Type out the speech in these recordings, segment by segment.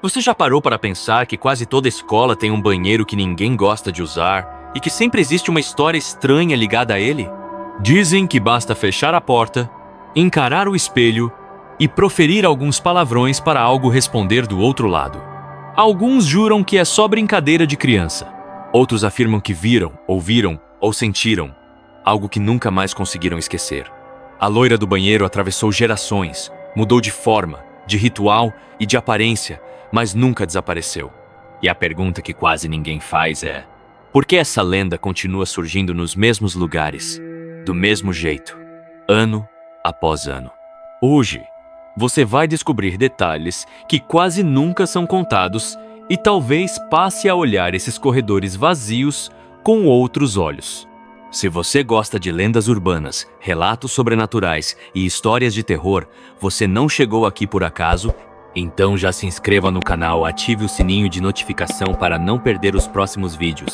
Você já parou para pensar que quase toda escola tem um banheiro que ninguém gosta de usar e que sempre existe uma história estranha ligada a ele? Dizem que basta fechar a porta, encarar o espelho e proferir alguns palavrões para algo responder do outro lado. Alguns juram que é só brincadeira de criança. Outros afirmam que viram, ouviram ou sentiram algo que nunca mais conseguiram esquecer. A loira do banheiro atravessou gerações, mudou de forma, de ritual e de aparência, mas nunca desapareceu. E a pergunta que quase ninguém faz é: por que essa lenda continua surgindo nos mesmos lugares, do mesmo jeito, ano após ano? Hoje, você vai descobrir detalhes que quase nunca são contados e talvez passe a olhar esses corredores vazios com outros olhos. Se você gosta de lendas urbanas, relatos sobrenaturais e histórias de terror, você não chegou aqui por acaso. Então já se inscreva no canal, ative o sininho de notificação para não perder os próximos vídeos.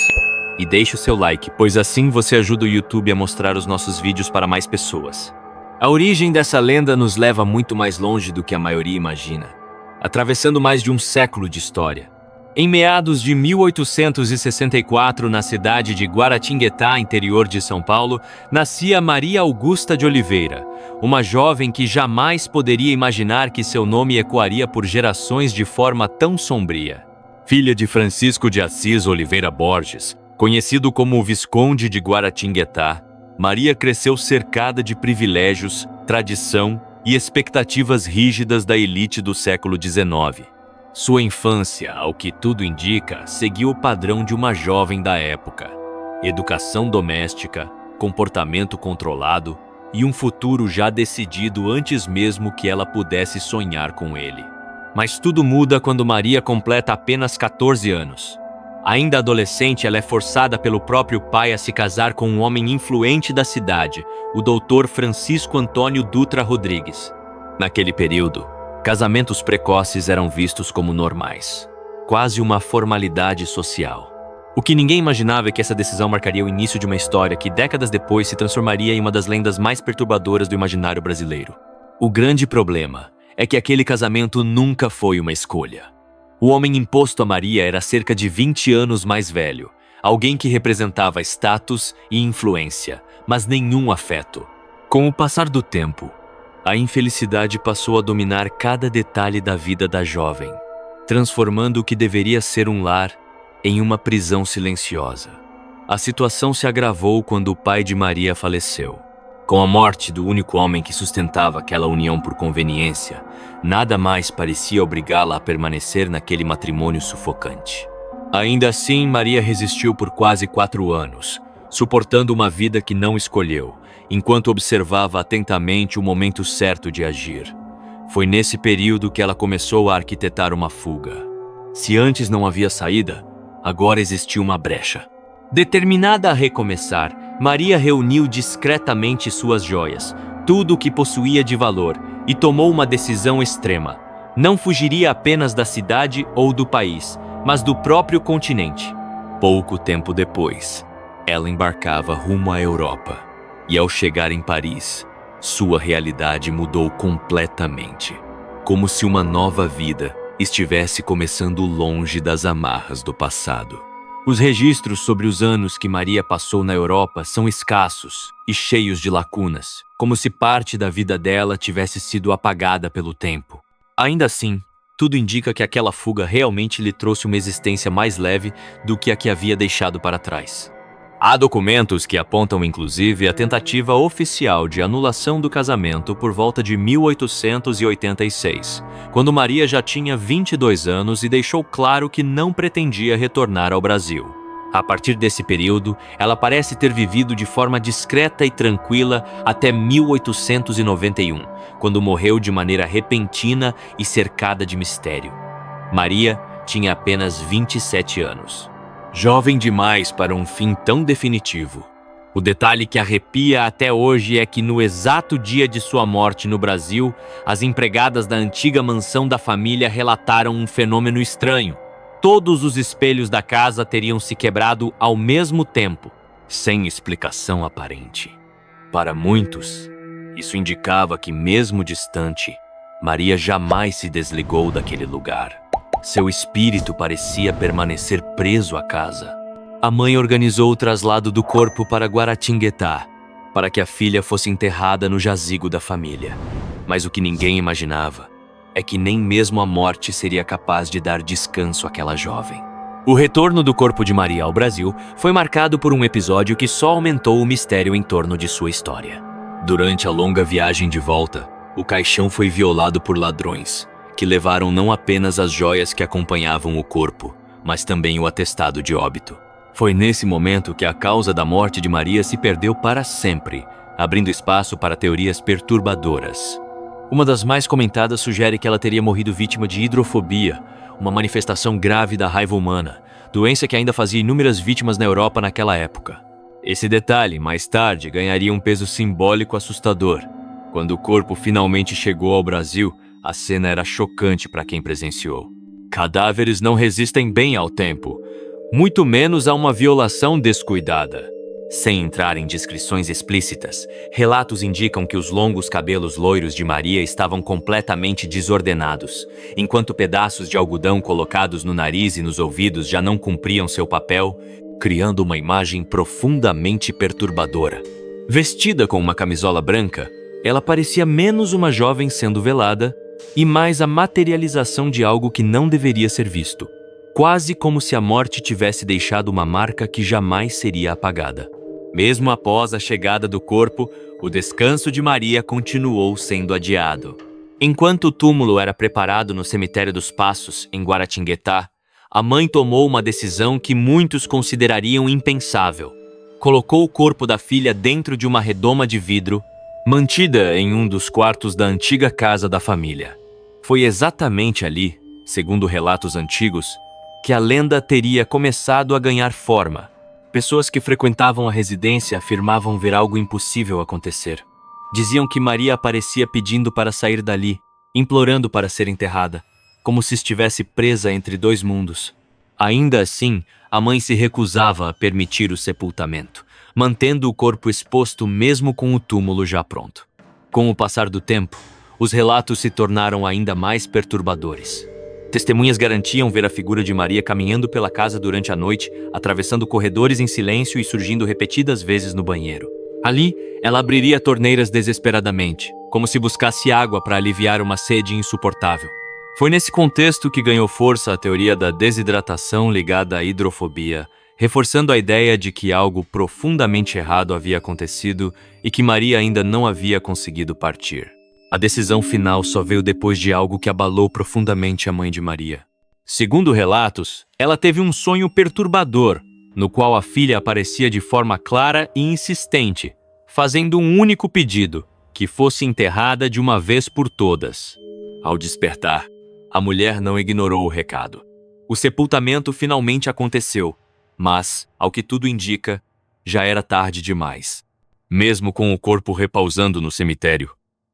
E deixe o seu like, pois assim você ajuda o YouTube a mostrar os nossos vídeos para mais pessoas. A origem dessa lenda nos leva muito mais longe do que a maioria imagina, atravessando mais de um século de história. Em meados de 1864, na cidade de Guaratinguetá, interior de São Paulo, nascia Maria Augusta de Oliveira, uma jovem que jamais poderia imaginar que seu nome ecoaria por gerações de forma tão sombria. Filha de Francisco de Assis Oliveira Borges, conhecido como o Visconde de Guaratinguetá, Maria cresceu cercada de privilégios, tradição e expectativas rígidas da elite do século XIX. Sua infância, ao que tudo indica, seguiu o padrão de uma jovem da época. Educação doméstica, comportamento controlado e um futuro já decidido antes mesmo que ela pudesse sonhar com ele. Mas tudo muda quando Maria completa apenas 14 anos. Ainda adolescente, ela é forçada pelo próprio pai a se casar com um homem influente da cidade, o doutor Francisco Antônio Dutra Rodrigues. Naquele período, casamentos precoces eram vistos como normais, quase uma formalidade social. O que ninguém imaginava é que essa decisão marcaria o início de uma história que décadas depois se transformaria em uma das lendas mais perturbadoras do imaginário brasileiro. O grande problema é que aquele casamento nunca foi uma escolha. O homem imposto a Maria era cerca de 20 anos mais velho, alguém que representava status e influência, mas nenhum afeto. Com o passar do tempo, a infelicidade passou a dominar cada detalhe da vida da jovem, transformando o que deveria ser um lar em uma prisão silenciosa. A situação se agravou quando o pai de Maria faleceu. Com a morte do único homem que sustentava aquela união por conveniência, nada mais parecia obrigá-la a permanecer naquele matrimônio sufocante. Ainda assim, Maria resistiu por quase 4 anos, suportando uma vida que não escolheu, enquanto observava atentamente o momento certo de agir. Foi nesse período que ela começou a arquitetar uma fuga. Se antes não havia saída, agora existia uma brecha. Determinada a recomeçar, Maria reuniu discretamente suas joias, tudo o que possuía de valor, e tomou uma decisão extrema. Não fugiria apenas da cidade ou do país, mas do próprio continente. Pouco tempo depois, ela embarcava rumo à Europa. E ao chegar em Paris, sua realidade mudou completamente. Como se uma nova vida estivesse começando longe das amarras do passado. Os registros sobre os anos que Maria passou na Europa são escassos e cheios de lacunas, como se parte da vida dela tivesse sido apagada pelo tempo. Ainda assim, tudo indica que aquela fuga realmente lhe trouxe uma existência mais leve do que a que havia deixado para trás. Há documentos que apontam inclusive a tentativa oficial de anulação do casamento por volta de 1886, quando Maria já tinha 22 anos e deixou claro que não pretendia retornar ao Brasil. A partir desse período, ela parece ter vivido de forma discreta e tranquila até 1891, quando morreu de maneira repentina e cercada de mistério. Maria tinha apenas 27 anos. Jovem demais para um fim tão definitivo. O detalhe que arrepia até hoje é que no exato dia de sua morte no Brasil, as empregadas da antiga mansão da família relataram um fenômeno estranho. Todos os espelhos da casa teriam se quebrado ao mesmo tempo, sem explicação aparente. Para muitos, isso indicava que, mesmo distante, Maria jamais se desligou daquele lugar. Seu espírito parecia permanecer preso à casa. A mãe organizou o traslado do corpo para Guaratinguetá, para que a filha fosse enterrada no jazigo da família. Mas o que ninguém imaginava é que nem mesmo a morte seria capaz de dar descanso àquela jovem. O retorno do corpo de Maria ao Brasil foi marcado por um episódio que só aumentou o mistério em torno de sua história. Durante a longa viagem de volta, o caixão foi violado por ladrões, que levaram não apenas as joias que acompanhavam o corpo, mas também o atestado de óbito. Foi nesse momento que a causa da morte de Maria se perdeu para sempre, abrindo espaço para teorias perturbadoras. Uma das mais comentadas sugere que ela teria morrido vítima de hidrofobia, uma manifestação grave da raiva humana, doença que ainda fazia inúmeras vítimas na Europa naquela época. Esse detalhe, mais tarde, ganharia um peso simbólico assustador. Quando o corpo finalmente chegou ao Brasil, a cena era chocante para quem presenciou. Cadáveres não resistem bem ao tempo, muito menos a uma violação descuidada. Sem entrar em descrições explícitas, relatos indicam que os longos cabelos loiros de Maria estavam completamente desordenados, enquanto pedaços de algodão colocados no nariz e nos ouvidos já não cumpriam seu papel, criando uma imagem profundamente perturbadora. Vestida com uma camisola branca, ela parecia menos uma jovem sendo velada e mais a materialização de algo que não deveria ser visto. Quase como se a morte tivesse deixado uma marca que jamais seria apagada. Mesmo após a chegada do corpo, o descanso de Maria continuou sendo adiado. Enquanto o túmulo era preparado no cemitério dos Passos, em Guaratinguetá, a mãe tomou uma decisão que muitos considerariam impensável. Colocou o corpo da filha dentro de uma redoma de vidro, mantida em um dos quartos da antiga casa da família. Foi exatamente ali, segundo relatos antigos, que a lenda teria começado a ganhar forma. Pessoas que frequentavam a residência afirmavam ver algo impossível acontecer. Diziam que Maria aparecia pedindo para sair dali, implorando para ser enterrada, como se estivesse presa entre dois mundos. Ainda assim, a mãe se recusava a permitir o sepultamento, mantendo o corpo exposto mesmo com o túmulo já pronto. Com o passar do tempo, os relatos se tornaram ainda mais perturbadores. Testemunhas garantiam ver a figura de Maria caminhando pela casa durante a noite, atravessando corredores em silêncio e surgindo repetidas vezes no banheiro. Ali, ela abriria torneiras desesperadamente, como se buscasse água para aliviar uma sede insuportável. Foi nesse contexto que ganhou força a teoria da desidratação ligada à hidrofobia, reforçando a ideia de que algo profundamente errado havia acontecido e que Maria ainda não havia conseguido partir. A decisão final só veio depois de algo que abalou profundamente a mãe de Maria. Segundo relatos, ela teve um sonho perturbador, no qual a filha aparecia de forma clara e insistente, fazendo um único pedido, que fosse enterrada de uma vez por todas. Ao despertar, a mulher não ignorou o recado. O sepultamento finalmente aconteceu, mas, ao que tudo indica, já era tarde demais. Mesmo com o corpo repousando no cemitério,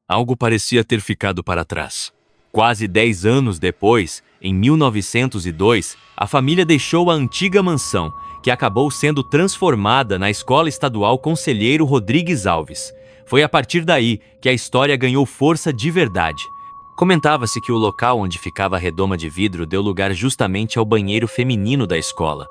algo parecia ter ficado para trás. Quase 10 anos depois, em 1902, a família deixou a antiga mansão, que acabou sendo transformada na Escola Estadual Conselheiro Rodrigues Alves. Foi a partir daí que a história ganhou força de verdade. Comentava-se que o local onde ficava a redoma de vidro deu lugar justamente ao banheiro feminino da escola.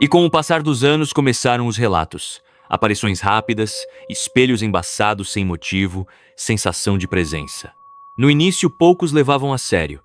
E com o passar dos anos começaram os relatos. Aparições rápidas, espelhos embaçados sem motivo, sensação de presença. No início, poucos levavam a sério,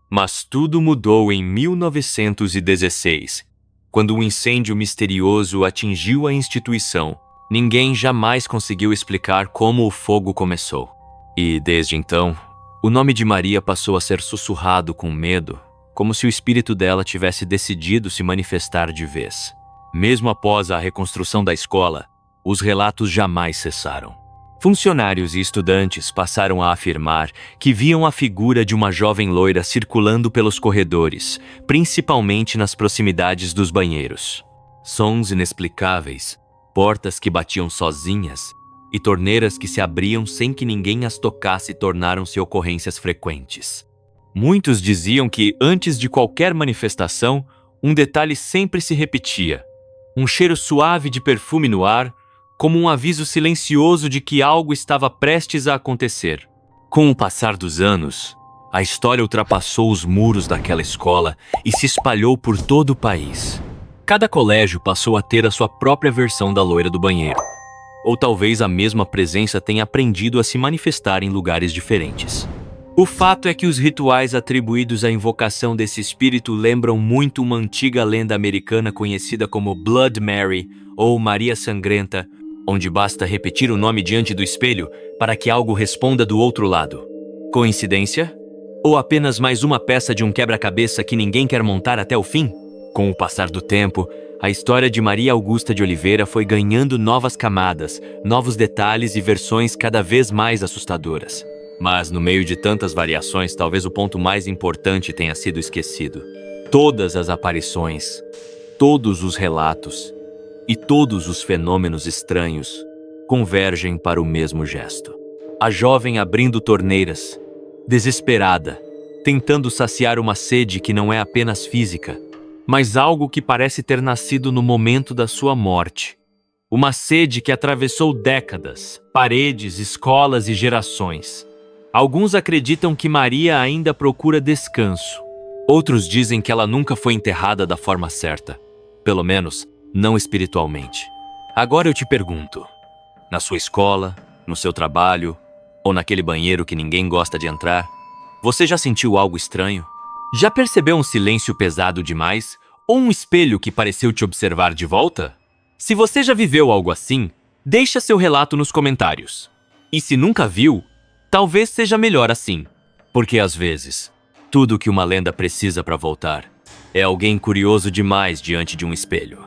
mas tudo mudou em 1916, quando um incêndio misterioso atingiu a instituição. Ninguém jamais conseguiu explicar como o fogo começou. E, desde então, o nome de Maria passou a ser sussurrado com medo, como se o espírito dela tivesse decidido se manifestar de vez. Mesmo após a reconstrução da escola, os relatos jamais cessaram. Funcionários e estudantes passaram a afirmar que viam a figura de uma jovem loira circulando pelos corredores, principalmente nas proximidades dos banheiros. Sons inexplicáveis, portas que batiam sozinhas e torneiras que se abriam sem que ninguém as tocasse tornaram-se ocorrências frequentes. Muitos diziam que, antes de qualquer manifestação, um detalhe sempre se repetia: um cheiro suave de perfume no ar, como um aviso silencioso de que algo estava prestes a acontecer. Com o passar dos anos, A história ultrapassou os muros daquela escola e se espalhou por todo o país. Cada colégio passou a ter a sua própria versão da loira do banheiro. Ou talvez a mesma presença tenha aprendido a se manifestar em lugares diferentes. O fato é que os rituais atribuídos à invocação desse espírito lembram muito uma antiga lenda americana conhecida como Blood Mary ou Maria Sangrenta, onde basta repetir o nome diante do espelho para que algo responda do outro lado. Coincidência? Ou apenas mais uma peça de um quebra-cabeça que ninguém quer montar até o fim? Com o passar do tempo, a história de Maria Augusta de Oliveira foi ganhando novas camadas, novos detalhes e versões cada vez mais assustadoras. Mas, no meio de tantas variações, talvez o ponto mais importante tenha sido esquecido. Todas as aparições, todos os relatos e todos os fenômenos estranhos convergem para o mesmo gesto. A jovem abrindo torneiras, desesperada, tentando saciar uma sede que não é apenas física, mas algo que parece ter nascido no momento da sua morte. Uma sede que atravessou décadas, paredes, escolas e gerações. Alguns acreditam que Maria ainda procura descanso. Outros dizem que ela nunca foi enterrada da forma certa. Pelo menos, não espiritualmente. Agora eu te pergunto, na sua escola, no seu trabalho, ou naquele banheiro que ninguém gosta de entrar, você já sentiu algo estranho? Já percebeu um silêncio pesado demais? Ou um espelho que pareceu te observar de volta? Se você já viveu algo assim, deixa seu relato nos comentários. E se nunca viu, talvez seja melhor assim. Porque às vezes, tudo o que uma lenda precisa para voltar é alguém curioso demais diante de um espelho.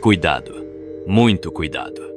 Cuidado, muito cuidado.